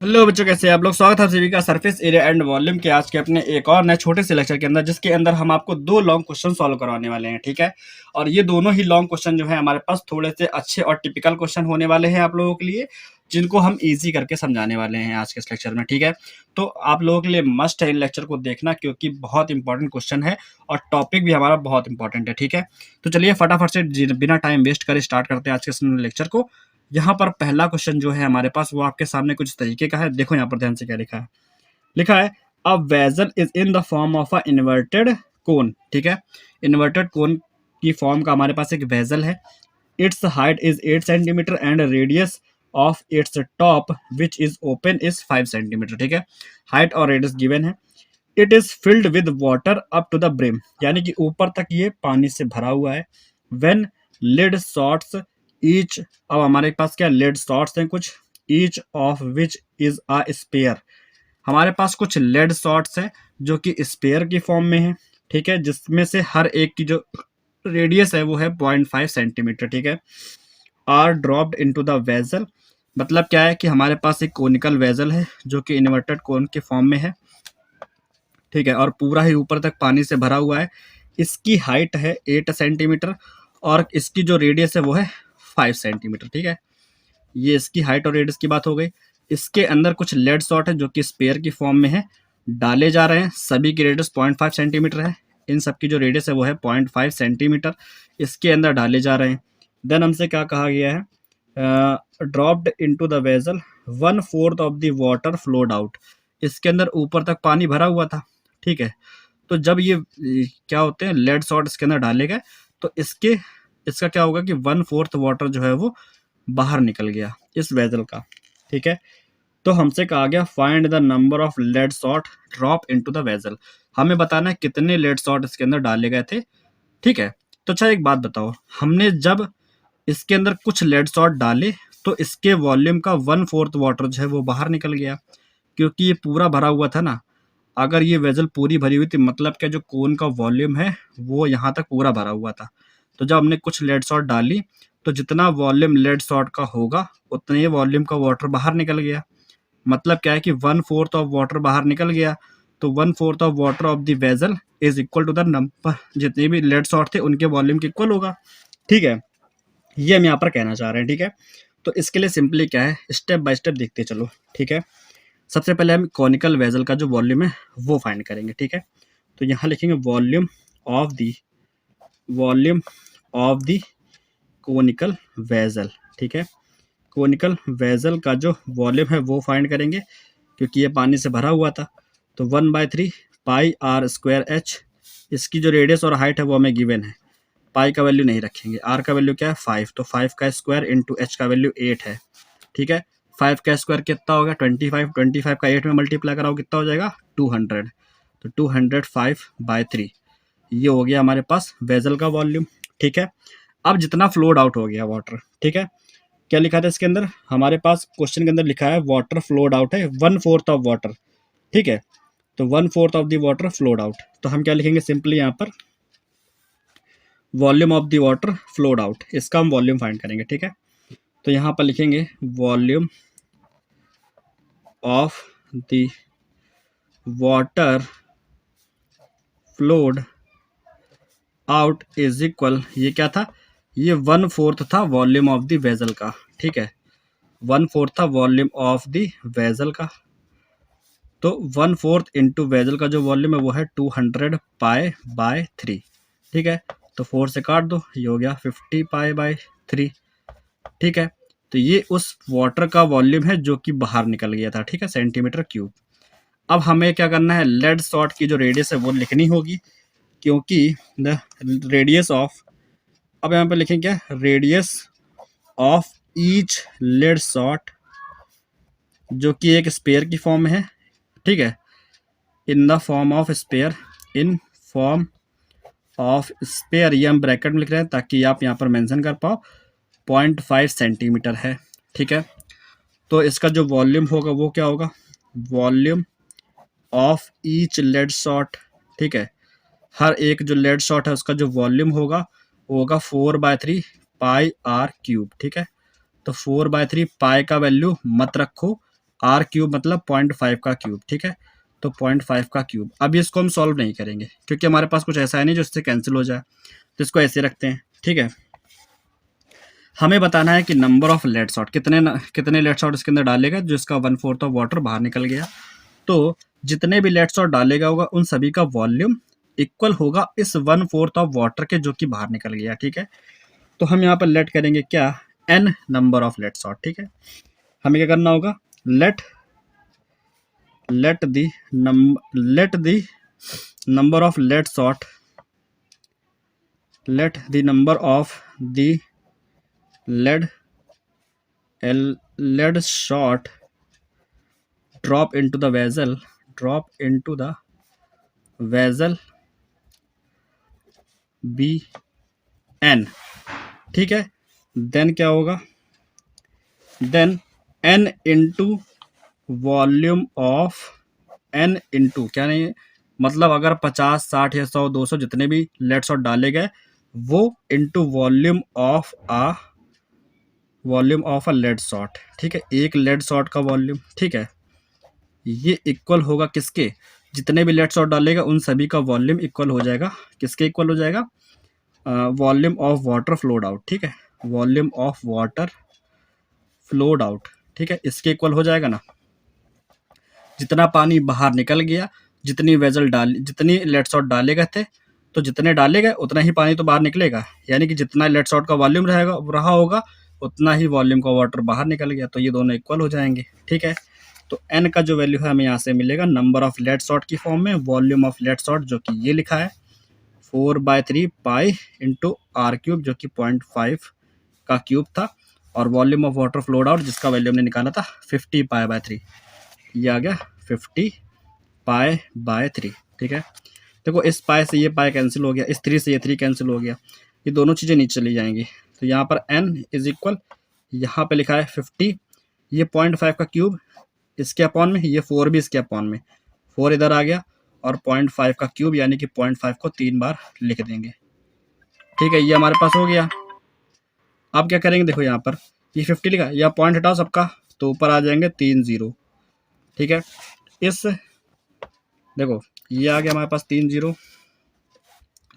Hello बच्चों, कैसे हैं आप लोग। स्वागत है आप सभी का सरफेस एरिया एंड वॉल्यूम के आज के अपने एक और नए छोटे से लेक्चर के अंदर, जिसके अंदर हम आपको दो लॉन्ग क्वेश्चन सॉल्व करवाने वाले हैं। ठीक है, और ये दोनों ही लॉन्ग क्वेश्चन जो है हमारे पास थोड़े से अच्छे और टिपिकल क्वेश्चन होने वाले हैं आप लोगों के लिए, जिनको हम इजी करके समझाने वाले हैं आज के इस लेक्चर में। ठीक है, तो आप लोगों के लिए मस्ट है इन लेक्चर को देखना, क्योंकि बहुत इंपॉर्टेंट क्वेश्चन है और टॉपिक भी हमारा बहुत इंपॉर्टेंट है। ठीक है, तो चलिए फटाफट से बिना टाइम वेस्ट करे स्टार्ट करते हैं आज के इस लेक्चर को। यहाँ पर पहला क्वेश्चन जो है हमारे पास वो आपके सामने कुछ तरीके का है। देखो यहाँ पर ध्यान से क्या लिखा है। लिखा है a vessel is in the form of a inverted कोन। ठीक है, इन्वर्टेड कोन की फॉर्म का हमारे पास एक वेसल है। Its height is 8 centimetre and radius of its top which is open is 5 centimetre. ठीक है, हाइट और रेडियस गिवन है। It is filled with water up to the brim, यानी कि ऊपर तक ये पानी से भरा हुआ है। व्हेन लिड शॉट्स ईच, अब हमारे पास क्या लिड शॉट्स हैं कुछ, each of which is a sphere. हमारे पास कुछ लेड शॉट्स है जो कि स्पेयर की फॉर्म में है। ठीक है, जिसमें से हर एक की जो रेडियस है वो है 0.5 सेंटीमीटर। ठीक है, are dropped into the vessel, मतलब क्या है कि हमारे पास एक कोनिकल वेजल है जो कि इन्वर्टेड कोन के फॉर्म में है। ठीक है, और पूरा ही ऊपर तक पानी से भरा हुआ है। इसकी हाइट है 8 सेंटीमीटर और इसकी जो रेडियस है वो है 5 सेंटीमीटर। ठीक है, ये इसकी हाइट और रेडियस की बात हो गई। इसके अंदर कुछ लेड शॉट है जो कि स्पेयर की फॉर्म में है, डाले जा रहे हैं। सभी की रेडियस 0.5 सेंटीमीटर है। इन सब की जो रेडियस है वो है 0.5 सेंटीमीटर, इसके अंदर डाले जा रहे हैं। देन हमसे क्या कहा गया है, dropped into the vessel 1/4 of the water flowed out. इसके अंदर ऊपर तक पानी भरा हुआ था। ठीक है, तो जब ये क्या होते हैं लेड शॉट इसके अंदर डाले गए, तो इसका क्या होगा कि 1/4 वाटर जो है वो बाहर निकल गया इस वेजल का। ठीक है, तो हमसे कहा गया find the number of lead shot drop into the vessel. हमें बताना है कितने लेड शॉट इसके अंदर डाले गए थे। ठीक है, तो अच्छा एक बात बताओ, हमने जब इसके अंदर कुछ लेड शॉट डाले तो इसके वॉल्यूम का 1/4 वाटर जो है वो बाहर निकल गया, क्योंकि ये पूरा भरा हुआ था ना। अगर ये वेजल पूरी भरी हुई थी, मतलब क्या जो कोन का वॉल्यूम है वो यहाँ तक पूरा भरा हुआ था। तो जब हमने कुछ लेड शॉट डाली तो जितना वॉल्यूम लेड शॉट का होगा उतने वॉल्यूम का वाटर बाहर निकल गया। मतलब क्या है कि 1/4 ऑफ वाटर बाहर निकल गया। तो 1/4 of water of the vessel is equal to the number, जितने भी लेड शॉट थे उनके वॉल्यूम के इक्वल होगा। ठीक है, ये हम यहाँ पर कहना चाह रहे हैं। ठीक है, तो इसके लिए सिंपली क्या है, स्टेप बाय स्टेप देखते चलो। ठीक है, सबसे पहले हम कॉनिकल वेजल का जो वॉल्यूम है वो फाइंड करेंगे। ठीक है, तो यहाँ लिखेंगे volume of the conical vessel. ठीक है, कोनिकल वेजल का जो वॉल्यूम है वो फाइंड करेंगे, क्योंकि ये पानी से भरा हुआ था। तो 1/3 पाई आर स्क्वायर एच। इसकी जो रेडियस और हाइट है वो हमें गिवन है। पाई का वैल्यू नहीं रखेंगे, आर का वैल्यू क्या है 5, तो 5 का स्क्वायर इंटू एच का वैल्यू 8 है। ठीक है, 5 का स्क्वायर कितना होगा 25, 25 का 8 में मल्टीप्लाई कराओ कितना हो जाएगा 200। तो 205/3 ये हो गया हमारे पास वेजल का वॉल्यूम। ठीक है, अब जितना फ्लोड आउट हो गया वाटर। ठीक है, क्या लिखा था इसके अंदर, हमारे पास क्वेश्चन के अंदर लिखा है वाटर फ्लोड आउट है 1/4 ऑफ वाटर। ठीक है, तो 1/4 of the water flowed out, तो हम क्या लिखेंगे सिंपली यहाँ पर volume of the water flowed out, इसका हम वॉल्यूम फाइंड करेंगे। ठीक है, तो यहाँ पर लिखेंगे volume of the water flowed out is equal, ये क्या था, ये 1/4 था वॉल्यूम ऑफ द वेजल का। ठीक है, 1/4 था वॉल्यूम ऑफ द वेजल का। तो 1/4 इंटू वेजल का जो वॉल्यूम है वो है 200 पाई/3। ठीक है, तो 4 से काट दो, ये हो गया 50 पाई/3। ठीक है, तो ये उस वाटर का वॉल्यूम है जो कि बाहर निकल गया था। ठीक है, सेंटीमीटर क्यूब। अब हमें क्या करना है, लेड शॉट की जो रेडियस है वो लिखनी होगी, क्योंकि द रेडियस ऑफ, अब यहाँ पे लिखेंगे क्या, radius of each lead shot, जो कि एक स्पेयर की फॉर्म में है। ठीक है, in the form of sphere, in form of sphere, ये हम ब्रैकेट में लिख रहे हैं ताकि आप यहाँ पर मेंशन कर पाओ, 0.5 सेंटीमीटर है। ठीक है, तो इसका जो वॉल्यूम होगा वो क्या होगा, volume of each lead shot. ठीक है, हर एक जो लेड शॉट है उसका जो वॉल्यूम होगा वो होगा 4/3 पाई आर क्यूब। ठीक है, तो 4/3 पाई का वैल्यू मत रखो, आर क्यूब मतलब 0.5 का क्यूब, ठीक है। तो 0.5 का क्यूब। अब इसको हम सॉल्व नहीं करेंगे क्योंकि हमारे पास कुछ ऐसा है नहीं जो इससे कैंसिल हो जाए, तो इसको ऐसे रखते हैं, ठीक है। हमें बताना है कि नंबर ऑफ लेट शॉट कितने लेट शॉट इसके अंदर डालेगा जो इसका 1/4 ऑफ वाटर बाहर निकल गया। तो जितने भी लेट शॉट डालेगा होगा उन सभी का वॉल्यूम इक्वल होगा इस 1/4 ऑफ वाटर के जो कि बाहर निकल गया, ठीक है। तो हम यहाँ पर लेट करेंगे क्या, n number of lead shot, ठीक है। हमें क्या करना होगा, let the number of lead shot, let the number of the lead shot drop into the vessel be n, ठीक है। देन क्या होगा, then n into volume of n into क्या नहीं, मतलब अगर 50, 60 या 100, 200 जितने भी लेट शॉट डाले गए वो into volume of a lead shot, ठीक है। एक लेड शॉट का वॉल्यूम, ठीक है, ये इक्वल होगा किसके, जितने भी लेड शॉट डालेगा उन सभी का वॉल्यूम इक्वल हो जाएगा, किसके इक्वल हो जाएगा, volume of water flowed out, ठीक है। Volume of water flowed out, ठीक है, इसके इक्वल हो जाएगा ना। जितना पानी बाहर निकल गया, जितनी लेट शॉट डाले गए थे, तो जितने डाले गए उतना ही पानी तो बाहर निकलेगा, यानी कि जितना लेट शॉट का वॉल्यूम रहा होगा उतना ही वॉल्यूम का वाटर बाहर निकल गया, तो ये दोनों इक्वल हो जाएंगे, ठीक है। तो n का जो वैल्यू है हमें यहाँ से मिलेगा नंबर ऑफ लेट शॉट की फॉर्म में, वॉल्यूम ऑफ लेट शॉट जो कि ये लिखा है 4/3 पाई इंटू आर क्यूब जो कि 0.5 का क्यूब था, और volume of water flowed out जिसका वैल्यू हमने निकाला था 50 पाई/3, ये आ गया 50 पाई/3, ठीक है। देखो इस पाई से ये पाई कैंसिल हो गया, इस 3 से ये 3 कैंसिल हो गया, ये दोनों चीज़ें नीचे चली जाएंगी, तो यहाँ पर n इज इक्वल, यहाँ पे लिखा है 50, ये 0.5 का क्यूब इसके अपॉन में, ये 4 भी इसके अपॉन में, 4 इधर आ गया, और 0.5 का क्यूब यानी कि 0.5 को 3 बार लिख देंगे, ठीक है। ये हमारे पास हो गया। अब क्या करेंगे, देखो यहाँ पर ये 50 लिखा, या पॉइंट हटाओ सबका, तो ऊपर आ जाएंगे 3 0, ठीक है। इस देखो ये आ गया हमारे पास 3 0,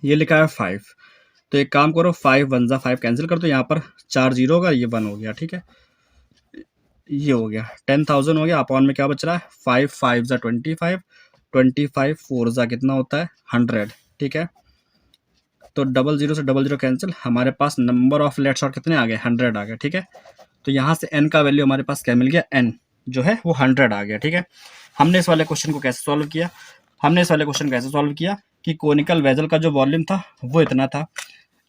ये लिखा है 5, तो एक काम करो 5 1 जा 5 कैंसिल कर दो, यहाँ पर 4 0 होगा, ये 1 हो गया, ठीक है। ये हो गया 10,000 हो गया, अपॉन में क्या बच रहा है 5 5 जा 25, 25 4 जा कितना होता है 100, ठीक है। तो 00 से 00 कैंसिल, हमारे पास नंबर ऑफ लेट शॉट कितने आ गए 100 आ गए, ठीक है। तो यहाँ से n का वैल्यू हमारे पास क्या मिल गया, n जो है वो 100 आ गया, ठीक है। हमने इस वाले क्वेश्चन को कैसे सॉल्व किया, कि कोनिकल वेजल का जो वॉल्यूम था वो इतना था,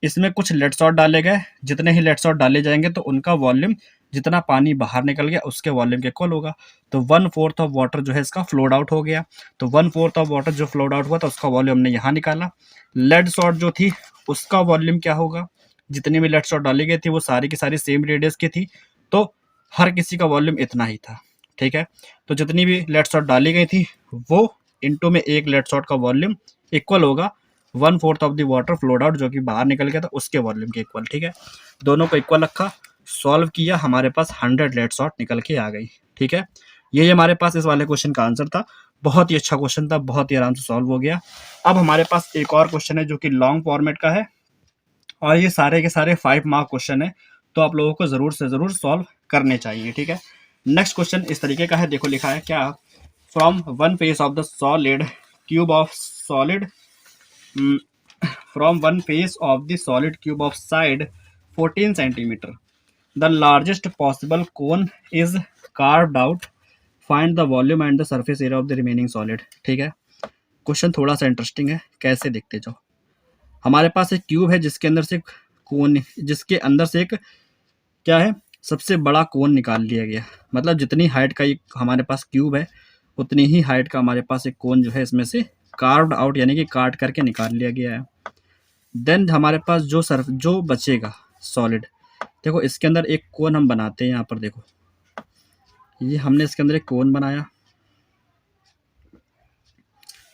इसमें कुछ लेट शॉट डाले गए, जितने ही लेट शॉट डाले जाएंगे तो उनका वॉल्यूम जितना पानी बाहर निकल गया उसके वॉल्यूम के इक्वल होगा, तो 1/4 ऑफ वाटर जो है इसका फ्लोड आउट हो गया, तो 1/4 ऑफ वाटर जो फ्लोड आउट हुआ था उसका वॉल्यूम हमने यहाँ निकाला। लेड शॉट जो थी उसका वॉल्यूम क्या होगा, जितनी भी लेड शॉट डाली गई थी वो सारी की सारी सेम रेडियस की थी, तो हर किसी का वॉल्यूम इतना ही था, ठीक है। तो जितनी भी लेड शॉट डाली गई थी वो इंटू में एक लेड शॉट का वॉल्यूम इक्वल होगा 1/4 of the water flowed out जो कि बाहर निकल गया था उसके वॉल्यूम के इक्वल, ठीक है। दोनों को इक्वल रखा, सॉल्व किया, हमारे पास 100 लेट शॉट निकल के आ गई, ठीक है। ये हमारे पास इस वाले क्वेश्चन का आंसर था, बहुत ही अच्छा क्वेश्चन था, बहुत ही आराम से सॉल्व हो गया। अब हमारे पास एक और क्वेश्चन है जो कि लॉन्ग फॉर्मेट का है, और ये सारे के सारे 5 मार्क क्वेश्चन है, तो आप लोगों को ज़रूर से ज़रूर सॉल्व करने चाहिए, ठीक है। नेक्स्ट क्वेश्चन इस तरीके का है, देखो लिखा है क्या, from one face of the solid cube of solid from one face of the solid cube of side 14 centimeter, the largest possible cone is carved out, find the volume and the surface area of the remaining solid, ठीक है। Question थोड़ा सा interesting है, कैसे देखते जाओ। हमारे पास एक क्यूब है जिसके अंदर से एक क्या है, सबसे बड़ा कोन निकाल लिया गया, मतलब जितनी हाइट का हमारे पास क्यूब है उतनी ही हाइट का हमारे पास एक कोन जो है इसमें से कार्व्ड आउट यानी कि काट करके निकाल लिया गया है। देन हमारे पास जो बचेगा सॉलिड, देखो इसके अंदर एक कोन हम बनाते हैं, यहाँ पर देखो ये हमने इसके अंदर एक कोन बनाया,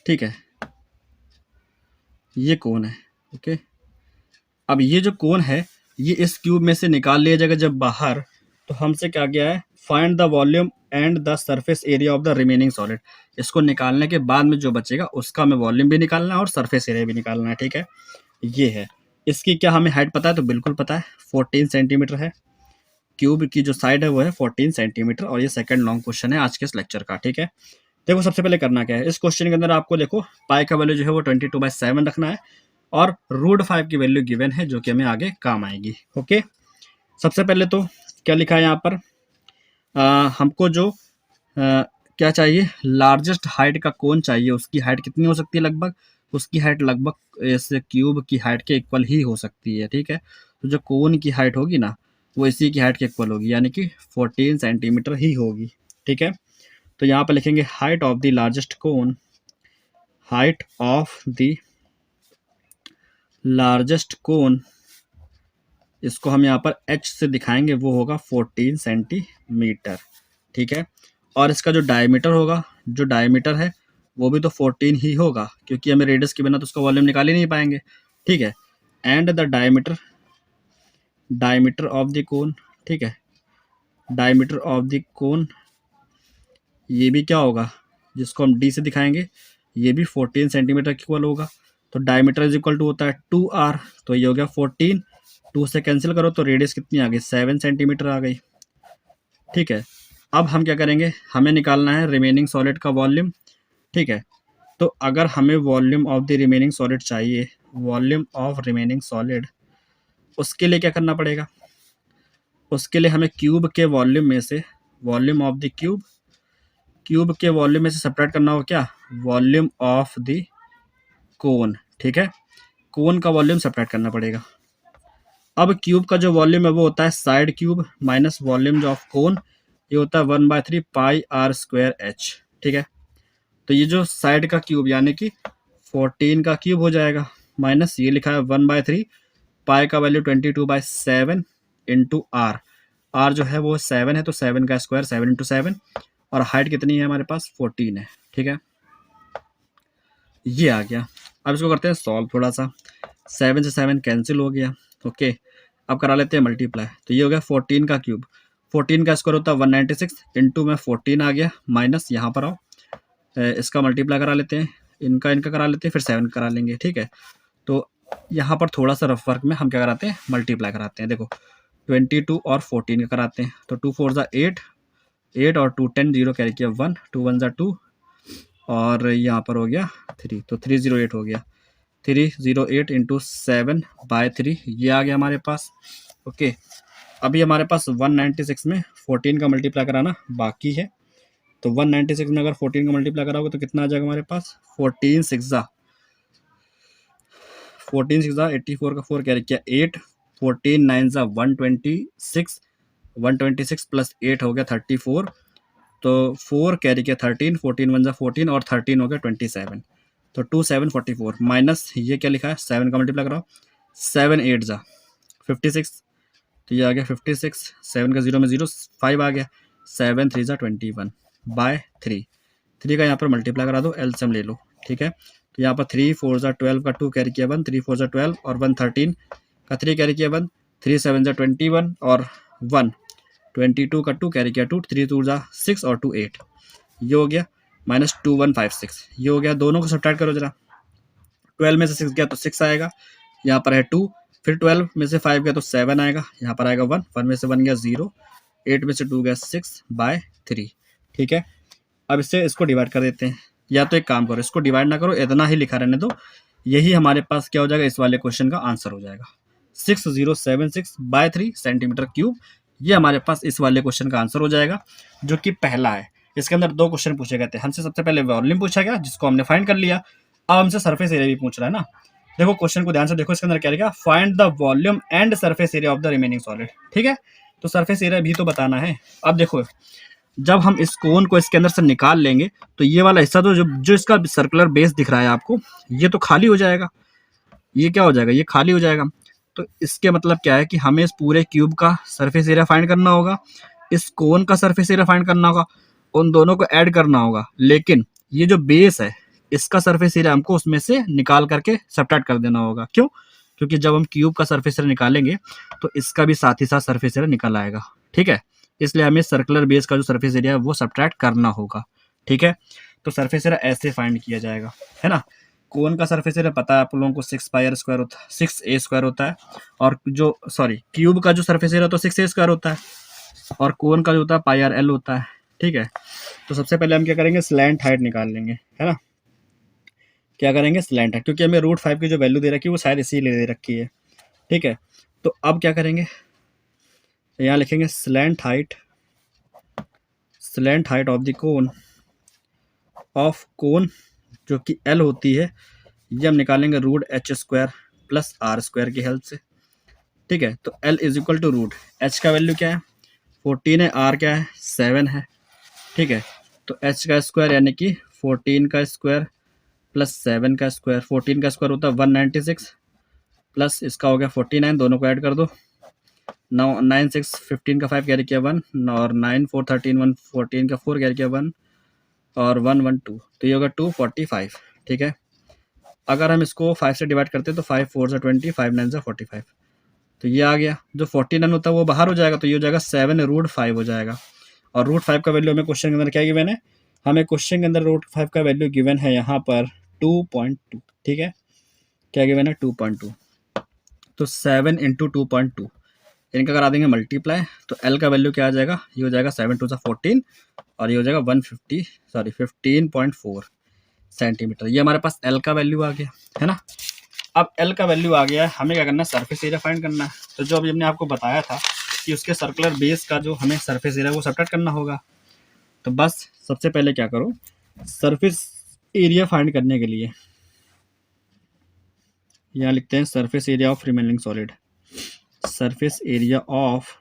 ठीक है, ये कोन है, ओके। अब ये जो कोन है ये इस क्यूब में से निकाल लिया जाएगा जब बाहर, तो हमसे क्या गया है, find the volume and the surface area of the remaining solid. इसको निकालने के बाद में जो बचेगा उसका हमें वॉल्यूम भी निकालना है और सरफेस एरिया भी निकालना है, ठीक है। ये है, इसकी क्या हमें हाइट पता है? तो बिल्कुल पता है, 14 सेंटीमीटर है। क्यूब की जो साइड है वो है 14 सेंटीमीटर, और ये सेकंड लॉन्ग क्वेश्चन है आज के इस लेक्चर का, ठीक है। देखो सबसे पहले करना क्या है, इस क्वेश्चन के अंदर आपको देखो पाई का वैल्यू जो है वो 22/7 रखना है, और √5 की वैल्यू गिवन है जो कि हमें आगे काम आएगी। ओके, सबसे पहले तो क्या लिखा है यहाँ पर, हमको जो क्या चाहिए, लार्जेस्ट हाइट का कोन चाहिए। उसकी हाइट कितनी हो सकती है? लगभग उसकी हाइट लगभग इस क्यूब की हाइट के इक्वल ही हो सकती है, ठीक है। तो जो कोन की हाइट होगी ना वो इसी की हाइट के इक्वल होगी, यानी कि 14 सेंटीमीटर ही होगी, ठीक है। तो यहाँ पर लिखेंगे height of the largest cone, height of the largest cone, इसको हम यहाँ पर h से दिखाएंगे, वो होगा 14 सेंटीमीटर, ठीक है। और इसका जो डायमीटर होगा, जो डायमीटर है वो भी तो 14 ही होगा, क्योंकि हमें रेडियस के बिना तो उसका वॉल्यूम निकाल ही नहीं पाएंगे, ठीक है। And the diameter of the cone, ठीक है, डायमीटर ऑफ द कोन ये भी क्या होगा, जिसको हम d से दिखाएंगे, ये भी 14 सेंटीमीटर के इक्वल होगा। तो डायमीटर इज इक्वल टू होता है 2r, तो ये हो गया 14, 2 से कैंसिल करो तो रेडियस कितनी आ गई, 7 सेंटीमीटर आ गई, ठीक है। अब हम क्या करेंगे, हमें निकालना है रिमेनिंग सॉलिड का वॉल्यूम, ठीक है। तो अगर हमें volume of the remaining solid चाहिए, वॉल्यूम ऑफ रिमेनिंग सॉलिड, उसके लिए क्या करना पड़ेगा, उसके लिए हमें क्यूब के वॉल्यूम में से, वॉल्यूम ऑफ द क्यूब के वॉल्यूम में से सब्ट्रैक्ट करना होगा क्या, वॉल्यूम ऑफ द कोन, ठीक है। कोन का वॉल्यूम सब्ट्रैक्ट करना पड़ेगा। अब क्यूब का जो वॉल्यूम है वो होता है side cube minus volume of cone, ये होता है 1/3 पाई r स्क्वायर h, ठीक है। तो ये जो साइड का क्यूब यानी कि 14 का क्यूब हो जाएगा, माइनस ये लिखा है 1/3 पाई का वैल्यू 22/7 इंटू r जो है वो 7 है, तो 7 का स्क्वायर 7 × 7, और हाइट कितनी है हमारे पास 14 है, ठीक है। ये आ गया। अब इसको करते हैं सॉल्व थोड़ा सा, 7 से 7 कैंसिल हो गया, ओके। अब करा लेते हैं मल्टीप्लाई, तो ये हो गया 14 का क्यूब, 14 का स्क्वायर होता है 196 इंटू में 14 आ गया, माइनस यहाँ पर आओ, इसका मल्टीप्लाई करा लेते हैं, इनका करा लेते हैं, फिर 7 करा लेंगे, ठीक है। तो यहाँ पर थोड़ा सा रफ वर्क में हम क्या कराते हैं, मल्टीप्लाई कराते हैं। देखो 22 और 14 का कराते हैं, तो 2 4 8, 8 और 2 10, 0 कैरी किया 1, 2 1 2, और यहाँ पर हो गया 3, तो 308 हो गया, 308 इंटू 7/3 ये आ गया हमारे पास, ओके। अभी हमारे पास 196 में 14 का मल्टीप्लाई कराना बाकी है, तो 196 में अगर 14 का मल्टीप्लाई कराओगे तो कितना आ जाएगा हमारे पास, 14 6 84 का 4 कैरी किया 8, 14 9 126, 126 प्लस 8 हो गया 34, तो 4 कैरी किया 13, 14 1 14, और 13 हो गया 27, तो 2 7 44 माइनस ये क्या लिखा है, 7 का मल्टीप्लाई कराओ, 7 8 56, तो ये आ गया 56, 7 का 0 में 0, 5 आ गया, 7 3 21/3, 3 का यहाँ पर मल्टीप्लाई करा दो, एलसीएम ले लो, ठीक है। तो यहाँ पर 3 4 12 का 2 कैरी किया 1, 3 4 12, और 1 13 का 3 कैरी किया 1, 3 7 21, और 1 22 का 2 कैरी किया 2, 3 2 6, और 2 8, ये हो गया माइनस 2156, ये हो गया। दोनों को सब्ट्रैक्ट करो जरा, 12 में से 6 गया तो 6 आएगा, यहाँ पर है 2, फिर 12 में से 5 गया तो 7 आएगा, यहाँ पर आएगा 1, 1 में से 1 गया 0, 8 में से 2 गया 6/3, ठीक है। अब इससे इसको डिवाइड कर देते हैं, या तो एक काम करो इसको डिवाइड ना करो, इतना ही लिखा रहने दो, यही हमारे पास क्या हो जाएगा, इस वाले क्वेश्चन का आंसर हो जाएगा, 6076/3 सेंटीमीटर क्यूब, ये हमारे पास इस वाले क्वेश्चन का आंसर हो जाएगा, जो कि पहला है। इसके अंदर 2 क्वेश्चन पूछे गए थे, हमसे सबसे पहले वॉल्यूम पूछा गया जिसको हमने फाइंड कर लिया, अब हमसे सरफेस एरिया भी पूछ रहा है ना। देखो क्वेश्चन को ध्यान से देखो, इसके अंदर क्या लिखा, find the volume and surface area of the remaining solid, ठीक है। तो सरफेस एरिया भी तो बताना है। अब देखो जब हम इस कोन को इसके अंदर से निकाल लेंगे तो ये वाला हिस्सा तो जो इसका सर्कुलर बेस दिख रहा है आपको, ये तो खाली हो जाएगा, ये क्या हो जाएगा, ये खाली हो जाएगा। तो इसके मतलब क्या है कि हमें इस पूरे क्यूब का सरफेस एरिया फाइंड करना होगा, इस कोन का सरफेस एरिया फाइंड करना होगा, उन दोनों को ऐड करना होगा, लेकिन ये जो बेस है इसका सरफेस एरिया हमको उसमें से निकाल करके सब्ट्रैक्ट कर देना होगा। क्यों? क्योंकि जब हम क्यूब का सरफेस एरिया निकालेंगे तो इसका भी साथ ही साथ सरफेस एरिया निकल आएगा, ठीक है। इसलिए हमें सर्कुलर बेस का जो सरफेस एरिया है वो सब्ट्रैक्ट करना होगा, ठीक है। तो सरफेस एरिया ऐसे फाइंड किया जाएगा, है ना। कोन का सरफेस एरिया पता है आप लोगों को 6 पाई r² होता है, 6a² होता है। और जो क्यूब का जो सरफेस एरिया तो 6a² होता है, और कोन का जो होता है πr/l होता है, ठीक है। तो सबसे पहले हम क्या करेंगे, स्लैंट हाइट निकाल लेंगे, है ना। क्या करेंगे, स्लैंट हाइट, क्योंकि हमें √5 की जो वैल्यू दे रखी है वो शायद इसीलिए दे रखी है, ठीक है। तो अब क्या करेंगे, यहाँ लिखेंगे slant height of the cone जो कि L होती है, ये हम निकालेंगे √h² प्लस r² की हेल्प से, ठीक है। तो L is equal to h का वैल्यू क्या है 14 है, r क्या है 7 है, ठीक है। तो h का स्क्वायर यानी कि 14 का स्क्वायर प्लस 7 का स्क्वायर, 14 का स्क्वायर होता है 196 प्लस इसका हो गया 49, दोनों को ऐड कर दो। 9 6 15 का 5 कैरी किया 1, और 9 4 13 1 14 का 4 कैरी किया 1, और 1 1 2, तो ये होगा 245, ठीक है। अगर हम इसको 5 से डिवाइड करते हैं तो 5 4 से 20, 5 9 से 45, तो ये आ गया। जो 49 होता है वो बाहर हो जाएगा, तो ये हो जाएगा 7√5 हो जाएगा। और √5 का वैल्यू हमें क्वेश्चन के अंदर क्या गिवन है, हमें क्वेश्चन के अंदर √5 का वैल्यू गिवन है यहाँ पर 2.2, ठीक है। क्या गिवन है 2.2, तो 7 × 2.2 इनका करा देंगे मल्टीप्लाई, तो L का वैल्यू क्या आ जाएगा, ये हो जाएगा 7 2 14, और ये हो जाएगा 15.4 सेंटीमीटर। ये हमारे पास L का वैल्यू आ गया, है ना। अब L का वैल्यू आ गया है, हमें क्या करना है, सरफेस एरिया फाइंड करना है। तो जो अभी हमने आपको बताया था कि उसके सर्कुलर बेस का जो हमें सरफेस एरिया वो सब्ट्रैक्ट करना होगा। तो बस सबसे पहले क्या करो, सरफेस एरिया फाइंड करने के लिए यहाँ लिखते हैं surface area of remaining solid, surface area of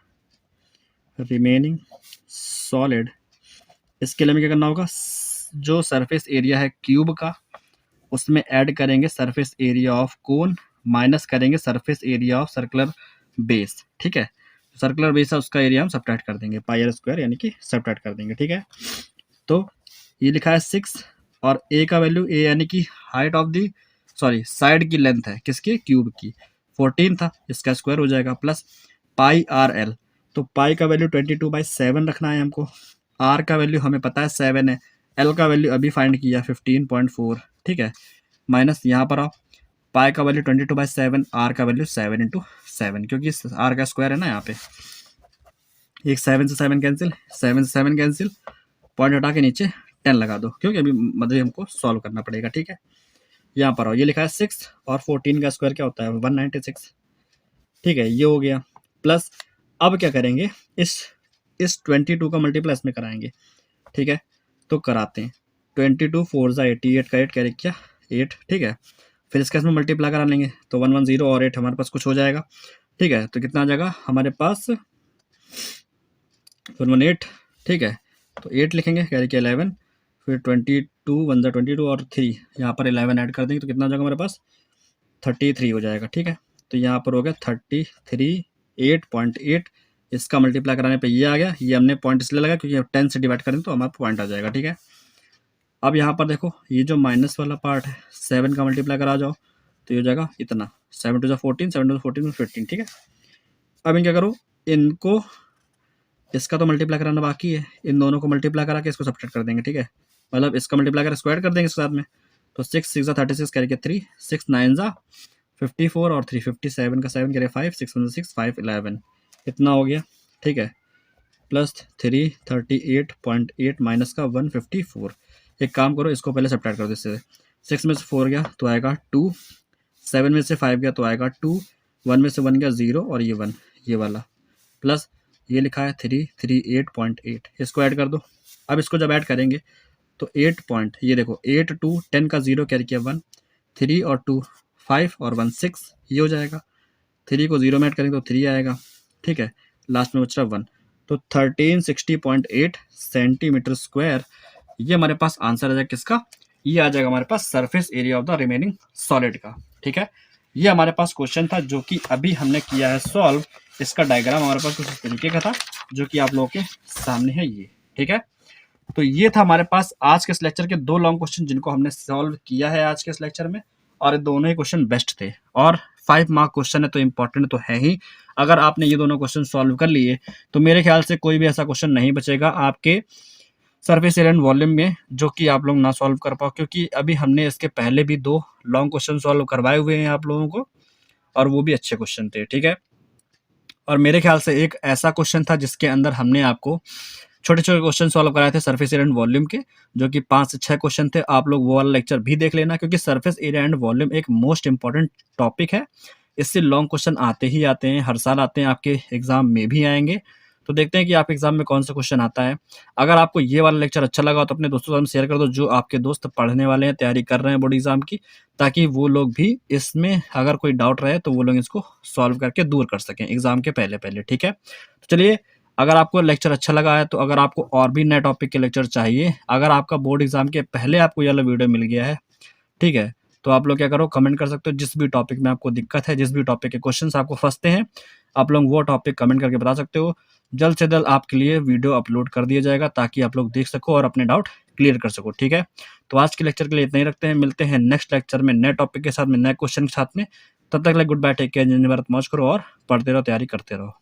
remaining solid. इसके लिए हमें क्या करना होगा, जो सरफेस एरिया है क्यूब का उसमें ऐड करेंगे surface area of cone, minus करेंगे surface area of circular base, ठीक है। सर्कुलर बेस है उसका एरिया हम सब्ट्रैक्ट कर देंगे, πr² यानी कि सब्ट्रैक्ट कर देंगे, ठीक है। तो ये लिखा है 6, और a का वैल्यू a यानी कि हाइट ऑफ दी साइड की लेंथ है किसकी, क्यूब की, 14 था, इसका स्क्वायर हो जाएगा, प्लस πr/l, तो पाई का वैल्यू 22/7 रखना है हमको, r का वैल्यू हमें पता है 7 है, l का वैल्यू अभी फाइंड किया 15.4, ठीक है। माइनस यहाँ पर आओ, पाई का वैल्यू 22/7, r का वैल्यू 7 × 7, क्योंकि r का स्क्वायर है ना यहाँ पे, एक 7 से 7 कैंसिल, 7 से 7 कैंसिल, पॉइंट हटा के नीचे 10 लगा दो, क्योंकि अभी मतलब हमको सॉल्व करना पड़ेगा, ठीक है। यहाँ पर आओ, ये लिखा है 6, और 14 का स्क्वायर क्या होता है 196, ठीक है, ये हो गया। प्लस अब क्या करेंगे, इस 22 का मल्टीप्लाई इसमें कराएंगे, ठीक है। तो कराते हैं, 22 4 × 88 का 8 कैरी किया 8, ठीक है। फिर इसका इसमें मल्टीप्लाई करा लेंगे, तो 110 और 8 हमारे पास कुछ हो जाएगा, ठीक है। तो कितना आ जाएगा हमारे पास 118, ठीक है। तो 8 लिखेंगे, कैरी किया 11, फिर 22 1 × 22 और 3, यहाँ पर 11 ऐड कर देंगे तो कितना हो जाएगा हमारे पास 33 हो जाएगा, ठीक है। तो यहाँ पर हो गया 33 8.8, इसका मल्टीप्लाई कराने पे ये आ गया, ये हमने पॉइंट इसलिए लगा क्योंकि 10 से डिवाइड करें तो हमारा पॉइंट आ जाएगा, ठीक है। अब यहाँ पर देखो, ये जो माइनस वाला पार्ट है 7 का मल्टीप्लाई करा जाओ तो ये हो जाएगा इतना, 7 2 14, 7 2 14 15, ठीक है। अब इन क्या करो, इनको इसका तो मल्टीप्लाई कराना बाकी है, इन दोनों को मल्टीप्लाई करा के इसको सब्ट्रैक्ट कर देंगे, ठीक है। मतलब इसका मल्टीप्लाई कर स्क्वायर कर देंगे इसके साथ में, तो 6 6 36 करके 3, 6 9 54 और 3 57 का 7 करे 5, 6 1 6 5 11, इतना हो गया, ठीक है। प्लस 3 38.8 माइनस का 154, एक काम करो इसको पहले सब्ट्रैक्ट कर दो इससे, 6 में से 4 गया तो आएगा 2, 7 में से 5 गया तो आएगा 2, 1 में से 1 गया 0 और ये 1, ये वाला, प्लस ये लिखा है 338.8, इसको ऐड कर दो। अब इसको जब ऐड करेंगे तो 8 पॉइंट, ये देखो 8 2 10 का 0 कैरी किया 1, 3 और 2 5 और 1 6, ये हो जाएगा। 3 को 0 में ऐड करेंगे तो 3 आएगा, ठीक है। लास्ट में बच रहा 1, तो 1360.8 सेंटीमीटर स्क्वायर, ये हमारे पास आंसर आ जाएगा किसका, ये आ जाएगा हमारे पास surface area of the remaining solid का, ठीक है। ये हमारे पास क्वेश्चन था जो कि अभी हमने किया है सॉल्व, इसका डायग्राम हमारे पास कुछ इस तरीके का था जो कि आप लोगों के सामने है ये, ठीक है। तो ये था हमारे पास आज के इस लेक्चर के 2 लॉन्ग क्वेश्चन जिनको हमने सॉल्व किया है आज के इस लेक्चर में, और दोनों ही क्वेश्चन बेस्ट थे, और 5 मार्क क्वेश्चन है तो इम्पोर्टेंट तो है ही। अगर आपने ये दोनों क्वेश्चन सॉल्व कर लिए तो मेरे ख्याल से कोई भी ऐसा क्वेश्चन नहीं बचेगा आपके सरफेस एरिया एंड वॉल्यूम में जो कि आप लोग ना सॉल्व कर पाओ, क्योंकि अभी हमने इसके पहले भी 2 लॉन्ग क्वेश्चन सॉल्व करवाए हुए हैं आप लोगों को और वो भी अच्छे क्वेश्चन थे, ठीक है? और मेरे ख्याल से एक ऐसा क्वेश्चन था जिसके अंदर हमने आपको छोटे-छोटे क्वेश्चन सॉल्व कराए थे सरफेस एरिया एंड वॉल्यूम के, जो कि 5 से 6 क्वेश्चन थे। आप लोग वो वाला लेक्चर भी देख लेना, क्योंकि सरफेस एरिया एंड वॉल्यूम एक मोस्ट इम्पोर्टेंट टॉपिक है। इससे लॉन्ग क्वेश्चन आते ही आते हैं, हर साल आते हैं, आपके एग्ज़ाम में भी आएँगे। तो देखते हैं कि आपके एग्ज़ाम में कौन-सा क्वेश्चन आता है। अगर आपको ये वाला लेक्चर अच्छा लगा हो तो अपने दोस्तों के साथ शेयर कर दो, जो आपके दोस्त पढ़ने वाले हैं, तैयारी कर रहे हैं बोर्ड एग्ज़ाम की, ताकि वो लोग भी इसमें अगर कोई डाउट रहे तो वो लोग इसको सॉल्व करके दूर कर सकें एग्ज़ाम के पहले-पहले, ठीक है? तो चलिए, अगर आपको लेक्चर अच्छा लगा है तो अगर आपको और भी नए टॉपिक के लेक्चर चाहिए, अगर आपका बोर्ड एग्ज़ाम के पहले आपको ये वाला वीडियो मिल गया है, ठीक है? तो आप लोग क्या करो, कमेंट कर सकते हो, जिस भी टॉपिक में आपको दिक्कत है, जिस भी टॉपिक के क्वेश्चन्स आपको फँसते हैं, आप लोग वो टॉपिक कमेंट करके बता सकते हो। जल्द से जल्द आपके लिए वीडियो अपलोड कर दिया जाएगा ताकि आप लोग देख सको और अपने डाउट क्लियर कर सको, ठीक है? तो आज के लेक्चर के लिए इतना ही रखते हैं, मिलते हैं नेक्स्ट लेक्चर में नए टॉपिक के साथ में, नए क्वेश्चन के साथ में। तब तक के लिए गुड बाय, टेक केयर, जिंदगी भारत, मौज करो और पढ़ते रहो, तैयारी करते रहो।